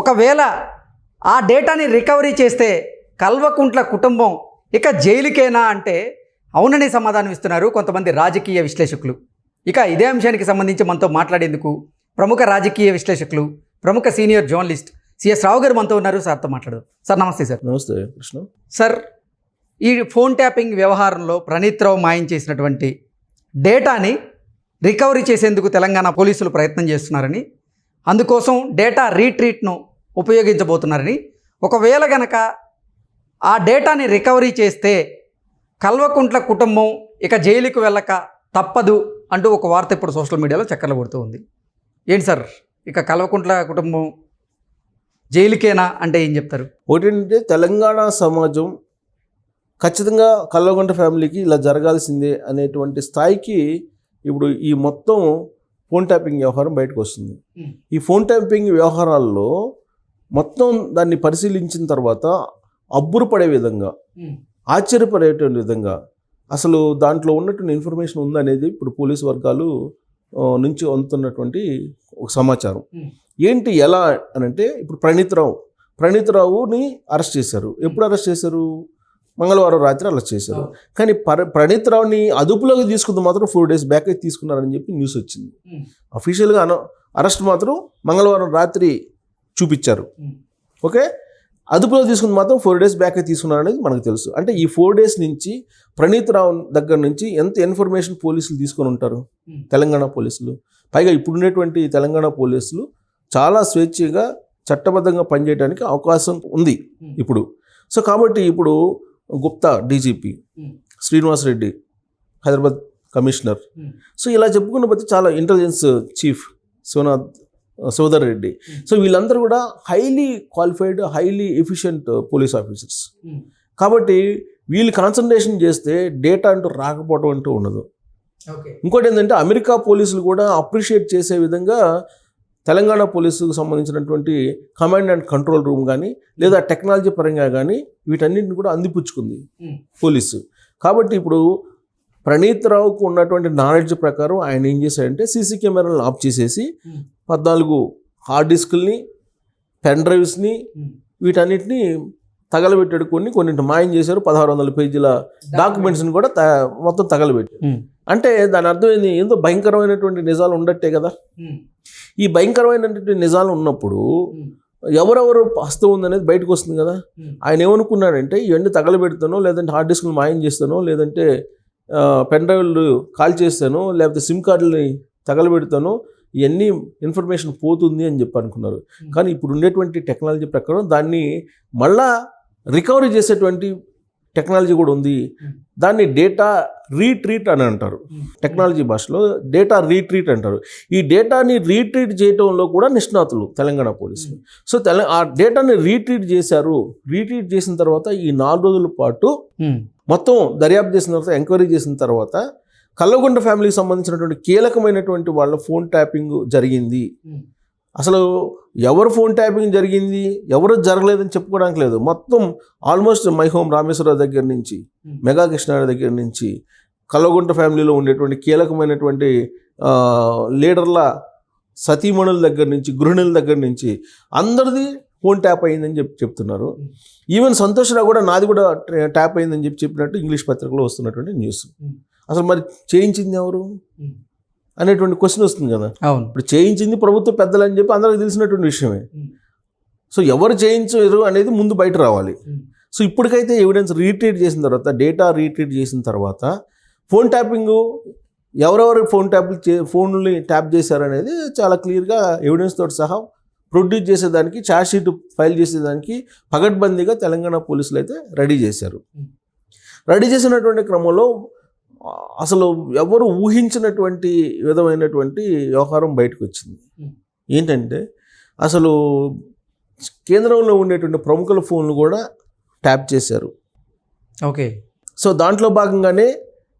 ఒకవేళ ఆ డేటాని రికవరీ చేస్తే కల్వకుంట్ల కుటుంబం ఇక జైలుకేనా అంటే అవునని సమాధానం ఇస్తున్నారు కొంతమంది రాజకీయ విశ్లేషకులు. ఇక ఇదే అంశానికి సంబంధించి మనతో మాట్లాడేందుకు ప్రముఖ రాజకీయ విశ్లేషకులు, ప్రముఖ సీనియర్ జర్నలిస్ట్ సిఎస్ రావు గారు మనతో ఉన్నారు. సార్తో మాట్లాడదు. సార్ నమస్తే. సార్ నమస్తే కృష్ణ. సార్, ఈ ఫోన్ ట్యాపింగ్ వ్యవహారంలో ప్రణీత్ రావు మాయం చేసినటువంటి డేటాని రికవరీ చేసేందుకు తెలంగాణ పోలీసులు ప్రయత్నం చేస్తున్నారని, అందుకోసం డేటా రీట్రీట్ను ఉపయోగించబోతున్నారని, ఒకవేళ గనక ఆ డేటాని రికవరీ చేస్తే కల్వకుంట్ల కుటుంబం ఇక జైలుకు వెళ్ళక తప్పదు అంటూ ఒక వార్త ఇప్పుడు సోషల్ మీడియాలో చక్కర్లు కొడుతూ ఉంది. ఏంటి సార్, ఇక కల్వకుంట్ల కుటుంబం జైలుకేనా అంటే ఏం చెప్తారు? ఒకటేంటంటే తెలంగాణ సమాజం ఖచ్చితంగా కల్వకుంట్ల ఫ్యామిలీకి ఇలా జరగాల్సిందే అనేటువంటి స్థాయికి ఇప్పుడు ఈ మొత్తం ఫోన్ ట్యాపింగ్ వ్యవహారం బయటకు వస్తుంది. ఈ ఫోన్ ట్యాపింగ్ వ్యవహారాల్లో మొత్తం దాన్ని పరిశీలించిన తర్వాత అబ్బురపడే విధంగా, ఆశ్చర్యపడేటువంటి విధంగా అసలు దాంట్లో ఉన్నటువంటి ఇన్ఫర్మేషన్ ఉందనేది ఇప్పుడు పోలీసు వర్గాలు నుంచి అందుతున్నటువంటి ఒక సమాచారం. ఏంటి ఎలా అనంటే, ఇప్పుడు ప్రణీత్ రావుని అరెస్ట్ చేశారు. ఎప్పుడు అరెస్ట్ చేశారు? మంగళవారం రాత్రి అరెస్ట్ చేశారు. కానీ ప్రణీత్ రావుని అదుపులోకి తీసుకుంది మాత్రం 4 days బ్యాక్ అయితే తీసుకున్నారని చెప్పి న్యూస్ వచ్చింది. అఫీషియల్గా అరెస్ట్ మాత్రం మంగళవారం రాత్రి చూపించారు. ఓకే, అదుపులో తీసుకుంది మాత్రం 4 days బ్యాక్ అయితే తీసుకున్నారనేది మనకు తెలుసు. అంటే ఈ 4 days నుంచి ప్రణీత్ రావు దగ్గర నుంచి ఎంత ఇన్ఫర్మేషన్ పోలీసులు తీసుకొని ఉంటారు, తెలంగాణ పోలీసులు. పైగా ఇప్పుడున్నటువంటి తెలంగాణ పోలీసులు చాలా స్వేచ్ఛగా చట్టబద్ధంగా పనిచేయడానికి అవకాశం ఉంది ఇప్పుడు. సో కాబట్టి ఇప్పుడు Gupta DGP, Srinivas Reddy Hyderabad commissioner, so ఇలా చెప్పుకున్న బట్టి చాలా ఇంటెలిజెన్స్ చీఫ్ సోదర్ రెడ్డి, సో వీళ్ళందరూ కూడా highly qualified, highly efficient police officers. కాబట్టి వీళ్ళు కాన్సన్ట్రేషన్ చేస్తే డేటా అంటూ రాకపోవడం అంటూ ఉండదు. ఇంకోటి ఏంటంటే, అమెరికా పోలీసులు కూడా అప్రిషియేట్ చేసే విధంగా తెలంగాణ పోలీసుకు సంబంధించినటువంటి కమాండ్ అండ్ కంట్రోల్ రూమ్ కానీ, లేదా టెక్నాలజీ పరంగా కానీ వీటన్నిటిని కూడా అందిపుచ్చుకుంది పోలీసు. కాబట్టి ఇప్పుడు ప్రణీత్ రావుకు ఉన్నటువంటి నాలెడ్జ్ ప్రకారం ఆయన ఏం చేశాడంటే, సీసీ కెమెరాలను ఆఫ్ చేసేసి 14 హార్డ్ డిస్కుల్ని, పెన్ డ్రైవ్స్ని వీటన్నిటిని తగలబెట్టాడు. కొన్నింటి మాయం చేశారు. 1600 పేజీల డాక్యుమెంట్స్ని కూడా మొత్తం తగలబెట్టాడు. అంటే దాని అర్థం ఏంది? ఎంతో భయంకరమైనటువంటి నిజాలు ఉండట్టే కదా. ఈ భయంకరమైనటువంటి నిజాలు ఉన్నప్పుడు ఎవరెవరు హస్తం ఉందనేది బయటకు వస్తుంది కదా. ఆయన ఏమనుకున్నాడంటే, ఇవన్నీ తగలబెడతానో, లేదంటే హార్డ్ డిస్క్లు మాయం చేస్తానో, లేదంటే పెన్ డ్రైవ్లు కాల్ చేస్తానో, లేకపోతే సిమ్ కార్డులని తగలబెడతానో, ఇవన్నీ ఇన్ఫర్మేషన్ పోతుంది అని చెప్పి అనుకున్నారు. కానీ ఇప్పుడు ఉండేటువంటి టెక్నాలజీ ప్రకారం దాన్ని మళ్ళా రికవరీ చేసేటువంటి టెక్నాలజీ కూడా ఉంది. దాన్ని డేటా రీట్రీట్ అని అంటారు. టెక్నాలజీ భాషలో డేటా రీట్రీట్ అంటారు. ఈ డేటాని రీట్రీట్ చేయడంలో కూడా నిష్ణాతులు తెలంగాణ పోలీసులు. సో ఆ డేటాని రీట్రీట్ చేశారు. రీట్రీట్ చేసిన తర్వాత ఈ 4 రోజుల పాటు మొత్తం దర్యాప్తు చేసిన తర్వాత, ఎంక్వైరీ చేసిన తర్వాత కల్వకుంట్ల ఫ్యామిలీకి సంబంధించినటువంటి కీలకమైనటువంటి వాళ్ళ ఫోన్ ట్యాపింగ్ జరిగింది. అసలు ఎవరు ఫోన్ ట్యాపింగ్ జరిగింది, ఎవరు జరగలేదని చెప్పుకోవడానికి లేదు. మొత్తం ఆల్మోస్ట్ మై హోమ్ రామేశ్వరరావు దగ్గర నుంచి, మెగా కృష్ణారావు దగ్గర నుంచి, కల్వకుంట్ల ఫ్యామిలీలో ఉండేటువంటి కీలకమైనటువంటి లీడర్ల సతీమణుల దగ్గర నుంచి, గృహిణుల దగ్గర నుంచి అందరిది ఫోన్ ట్యాప్ అయిందని చెప్తున్నారు. ఈవెన్ సంతోష్ రావు కూడా నాది కూడా ట్యాప్ అయిందని చెప్పినట్టు ఇంగ్లీష్ పత్రికలో వస్తున్నటువంటి న్యూస్. అసలు మరి చేయించింది ఎవరు అనేటువంటి క్వశ్చన్ వస్తుంది కదా. ఇప్పుడు చేయించింది ప్రభుత్వ పెద్దలు అని చెప్పి అందరికీ తెలిసినటువంటి విషయమే. సో ఎవరు చేయించారు అనేది ముందు బయట రావాలి. సో ఇప్పటికైతే ఎవిడెన్స్ రీట్రీట్ చేసిన తర్వాత, డేటా రీట్రీట్ చేసిన తర్వాత, ఫోన్ ట్యాపింగ్ ఎవరెవరు ఫోన్ని ట్యాప్ చేశారనేది చాలా క్లియర్గా ఎవిడెన్స్ తోటి సహా ప్రొడ్యూస్ చేసేదానికి, ఛార్జ్ షీట్ ఫైల్ చేసేదానికి పగడ్బందీగా తెలంగాణ పోలీసులు అయితే రెడీ చేశారు. రెడీ చేసినటువంటి క్రమంలో అసలు ఎవరు ఊహించినటువంటి విధమైనటువంటి వ్యవహారం బయటకు వచ్చింది. ఏంటంటే, అసలు కేంద్రంలో ఉండేటువంటి ప్రముఖుల ఫోన్లు కూడా ట్యాప్ చేశారు. ఓకే, సో దాంట్లో భాగంగానే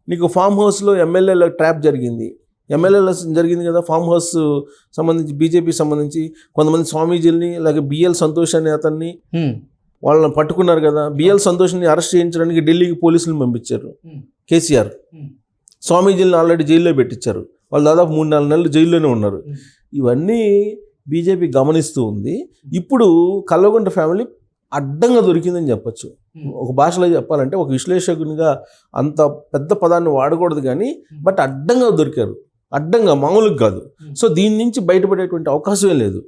నీకు ఫామ్ హౌస్లో ఎమ్మెల్యేల ట్యాప్ జరిగింది. ఎమ్మెల్యేల జరిగింది కదా. ఫామ్ హౌస్ సంబంధించి బీజేపీ సంబంధించి కొంతమంది స్వామీజీలని, అలాగే బిఎల్ సంతోష్ అనే అతన్ని వాళ్ళని పట్టుకున్నారు కదా. బిఎల్ సంతోష్ని అరెస్ట్ చేయించడానికి ఢిల్లీకి పోలీసులను పంపించారు కేసీఆర్. స్వామీజీలను ఆల్రెడీ జైల్లో పెట్టించారు. వాళ్ళు దాదాపు 3-4 నెలలు జైల్లోనే ఉన్నారు. ఇవన్నీ బీజేపీ గమనిస్తూ ఉంది. ఇప్పుడు కల్వకుంట్ల ఫ్యామిలీ అడ్డంగా దొరికిందని చెప్పొచ్చు. ఒక భాషలో చెప్పాలంటే ఒక విశ్లేషకునిగా అంత పెద్ద పదాన్ని వాడకూడదు కానీ బట్ అడ్డంగా దొరికారు, అడ్డంగా మామూలుగా కాదు. సో దీని నుంచి బయటపడేటువంటి అవకాశమే లేదు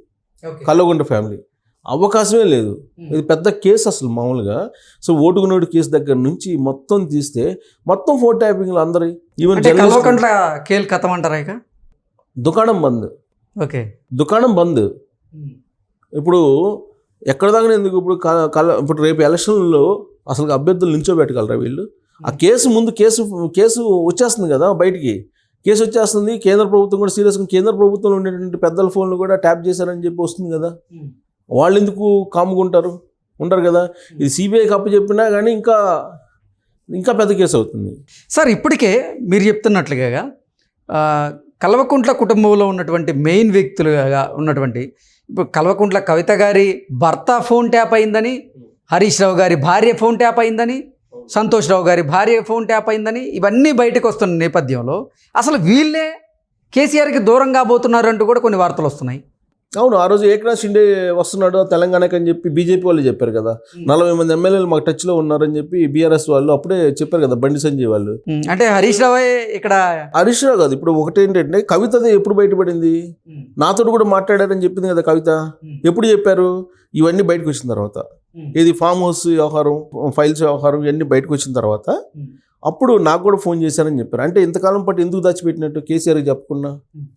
కల్వకుంట్ల ఫ్యామిలీ, అవకాశమే లేదు. ఇది పెద్ద కేసు అసలు మామూలుగా. సో ఓటుకు నోటు కేసు దగ్గర నుంచి మొత్తం తీస్తే మొత్తం ఫోన్ ట్యాపింగ్లు అందరి ఈవెన్ కల్వకుంట్ల కేల్ కథం అంటారా ఇక? దుకాణం బంద్, ఓకే దుకాణం బంద్. ఇప్పుడు ఎక్కడ దాకా ఎందుకు ఇప్పుడు ఇప్పుడు రేపు ఎలక్షన్లో అసలు అభ్యర్థులు నిల్చోబెట్టగలరా వీళ్ళు? ఆ కేసు ముందు కేసు వచ్చేస్తుంది కదా బయటికి, కేసు వచ్చేస్తుంది. కేంద్ర ప్రభుత్వం కూడా సీరియస్గా కేంద్ర ప్రభుత్వంలో ఉండేటువంటి పెద్దల ఫోన్లు కూడా ట్యాప్ చేశారని చెప్పి వస్తుంది కదా. వాళ్ళు ఎందుకు కాముకుంటారు? ఉండరు కదా. ఇది సిబిఐకి అప్పు చెప్పినా కానీ ఇంకా పెద్ద కేసు అవుతుంది. సార్ ఇప్పటికే మీరు చెప్తున్నట్లుగా కల్వకుంట్ల కుటుంబంలో ఉన్నటువంటి మెయిన్ వ్యక్తులుగా ఉన్నటువంటి ఇప్పుడు కల్వకుంట్ల కవిత గారి భర్త ఫోన్ ట్యాప్ అయిందని, హరీష్ రావు గారి భార్య ఫోన్ ట్యాప్ అయిందని, సంతోష్ రావు గారి భార్య ఫోన్ ట్యాప్ అయిందని ఇవన్నీ బయటకు వస్తున్న నేపథ్యంలో అసలు వీళ్ళే కేసీఆర్కి దూరం కాబోతున్నారు అంటూ కూడా కొన్ని వార్తలు వస్తున్నాయి. అవును, ఆ రోజు ఏక్నాథ్ షిండే వస్తున్నాడు తెలంగాణకి అని చెప్పి బీజేపీ వాళ్ళు చెప్పారు కదా. 40 మంది ఎమ్మెల్యేలు మాకు టచ్లో ఉన్నారని చెప్పి బీఆర్ఎస్ వాళ్ళు అప్పుడే చెప్పారు కదా, బండి సంజయ్ వాళ్ళు. అంటే హరీష్ రావే ఇక్కడ, హరీష్ రావు కాదు. ఇప్పుడు ఒకటి ఏంటంటే కవితది ఎప్పుడు బయటపడింది, నాతో కూడా మాట్లాడారని చెప్పింది కదా కవిత. ఎప్పుడు చెప్పారు? ఇవన్నీ బయటకు వచ్చిన తర్వాత, ఇది ఫామ్ హౌస్ వ్యవహారం, ఫైల్స్ వ్యవహారం ఇవన్నీ బయటకు వచ్చిన తర్వాత అప్పుడు నాకు కూడా ఫోన్ చేశారని చెప్పారు. అంటే ఇంతకాలం పాటు ఎందుకు దాచిపెట్టినట్టు? కేసీఆర్కి చెప్పకుండా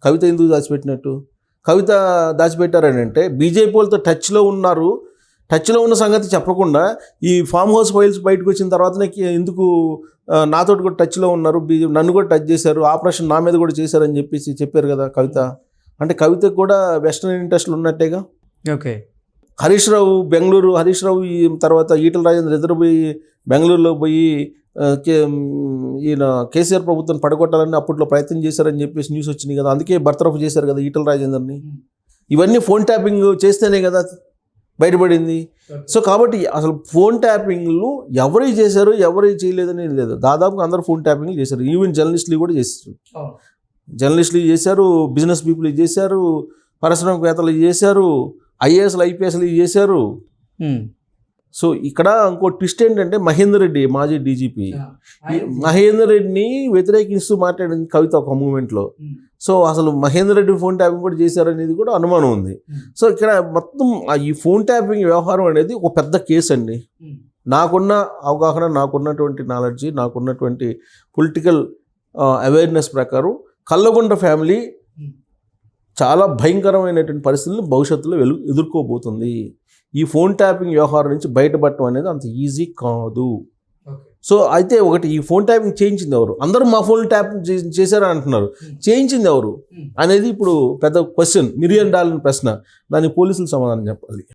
కవిత ఎందుకు దాచిపెట్టినట్టు? కవిత దాచిపెట్టారని అంటే బీజేపీ వాళ్ళతో టచ్లో ఉన్నారు, టచ్లో ఉన్న సంగతి చెప్పకుండా ఈ ఫామ్ హౌస్ ఫైల్స్ బయటకు వచ్చిన తర్వాతనే ఎందుకు నాతో కూడా టచ్లో ఉన్నారు, నన్ను కూడా టచ్ చేశారు, ఆపరేషన్ నా మీద కూడా చేశారని చెప్పేసి చెప్పారు కదా కవిత. అంటే కవితకు కూడా వెస్టర్న్ ఇంట్రెస్ట్లు ఉన్నట్టేగా. ఓకే. హరీష్ రావు ఈ తర్వాత ఈటల రాజేంద్ర ఇద్దరు పోయి బెంగళూరులో పోయి ఈయన కేసీఆర్ ప్రభుత్వం పడగొట్టాలని అప్పట్లో ప్రయత్నం చేశారని చెప్పేసి న్యూస్ వచ్చింది కదా. అందుకే బర్తరఫ్ చేశారు కదా ఈటల రాజేందర్ని. ఇవన్నీ ఫోన్ ట్యాపింగ్ చేస్తేనే కదా బయటపడింది. సో కాబట్టి అసలు ఫోన్ ట్యాపింగ్లు ఎవరు చేశారు ఎవరు చేయలేదని లేదు, దాదాపుగా అందరూ ఫోన్ ట్యాపింగ్లు చేశారు. ఈవెన్ జర్నలిస్టులు కూడా చేశారు, జర్నలిస్టులు చేశారు, బిజినెస్ పీపుల్ చేశారు, పరిశ్రమవేత్తలు చేశారు, ఐఏఎస్లు ఐపీఎస్లు చేశారు. సో ఇక్కడ ఇంకో ట్విస్ట్ ఏంటంటే మహేందర్ రెడ్డి మాజీ డీజీపీ, మహేందర్ రెడ్డిని వ్యతిరేకిస్తూ మాట్లాడింది కవిత ఒక మూమెంట్లో. సో అసలు మహేందర్ రెడ్డి ఫోన్ ట్యాపింగ్ కూడా చేశారనేది కూడా అనుమానం ఉంది. సో ఇక్కడ మొత్తం ఈ ఫోన్ ట్యాపింగ్ వ్యవహారం అనేది ఒక పెద్ద కేసు అండి. నాకున్న అవగాహన, నాకున్నటువంటి నాలెడ్జి, నాకున్నటువంటి పొలిటికల్ అవేర్నెస్ ప్రకారం కల్వకుంట్ల ఫ్యామిలీ చాలా భయంకరమైనటువంటి పరిస్థితులను భవిష్యత్తులో ఎదుర్కోబోతుంది. ఈ ఫోన్ ట్యాపింగ్ వ్యవహారం నుంచి బయటపడటం అనేది అంత ఈజీ కాదు. సో అయితే ఒకటి, ఈ ఫోన్ ట్యాపింగ్ చేయించింది ఎవరు? అందరూ మా ఫోన్ ట్యాప్ చేశారని అంటున్నారు, చేయించింది ఎవరు అనేది ఇప్పుడు పెద్ద క్వశ్చన్, $1 మిలియన్ ప్రశ్న. దానికి పోలీసులు సమాధానం చెప్పాలి.